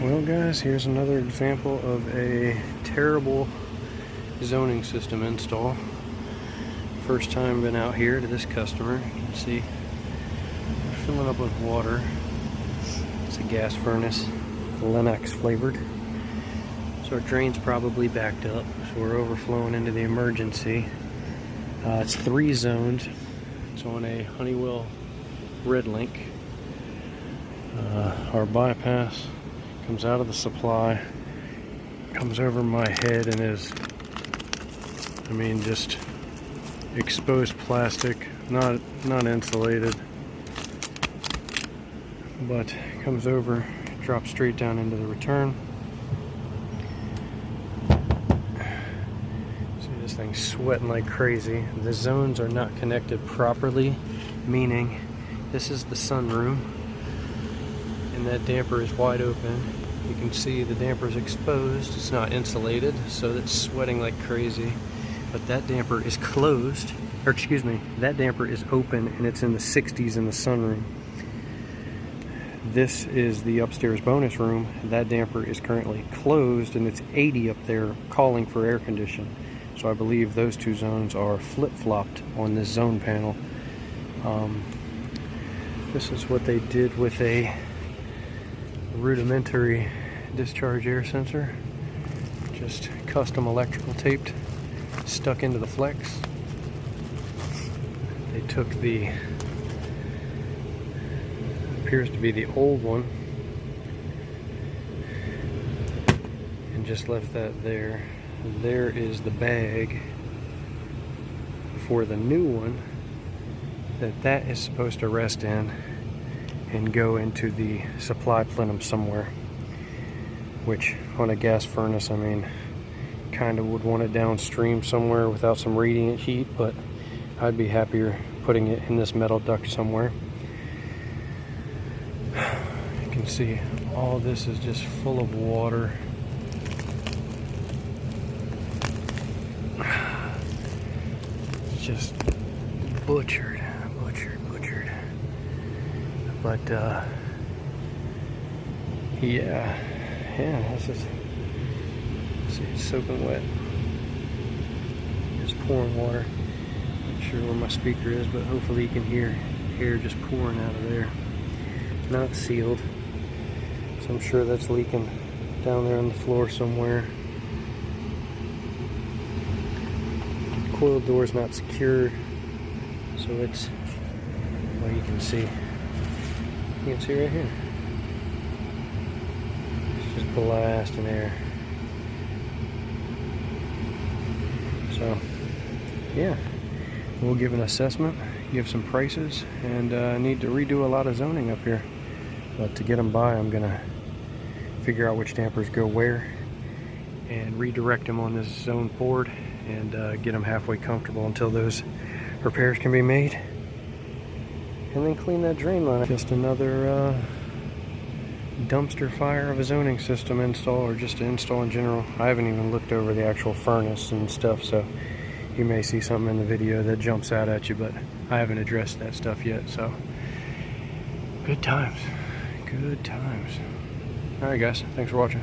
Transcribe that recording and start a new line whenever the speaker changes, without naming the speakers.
Well guys, here's another example of a terrible zoning system install. First time been out here to this customer. You can see we're filling up with water. It's a gas furnace, Lennox flavored. So our drain's probably backed up, so we're overflowing into the emergency. It's 3 zones. It's on a Honeywell Red Link. Our bypass comes out of the supply, comes over my head, and is, just exposed plastic, not insulated, but comes over, drops straight down into the return. See, this thing's sweating like crazy. The zones are not connected properly, meaning this is the sunroom, and that damper is wide open. You can see the damper is exposed. It's not insulated, so it's sweating like crazy. But that damper is closed, or excuse me, that damper is open, and it's in the 60s in the sunroom. This is the upstairs bonus room. That damper is currently closed, and it's 80 up there calling for air condition. So I believe those 2 zones are flip-flopped on this zone panel. This is what they did with a rudimentary discharge air sensor, just custom electrical taped, stuck into the flex. They took the, appears to be the old one, and just left that there. There is the bag for the new one that is supposed to rest in and go into the supply plenum somewhere, which on a gas furnace, kind of would want it downstream somewhere without some radiant heat, but I'd be happier putting it in this metal duct somewhere. You can see all this is just full of water. It's just butchered. But yeah, this is, see, it's soaking wet. It's pouring water. Not sure where my speaker is, but hopefully you can hear air just pouring out of there. It's not sealed, so I'm sure that's leaking down there on the floor somewhere. The coil door's not secured, so it's, well, you can see. You can see right here. It's just blasting air. So, yeah, we'll give an assessment, give some prices, and need to redo a lot of zoning up here. But to get them by, I'm gonna figure out which dampers go where and redirect them on this zone board and get them halfway comfortable until those repairs can be made. And then clean that drain line. Just another dumpster fire of a zoning system install, or just an install in general. I haven't even looked over the actual furnace and stuff, so you may see something in the video that jumps out at you, but I haven't addressed that stuff yet, so good times. Good times. Alright guys, thanks for watching.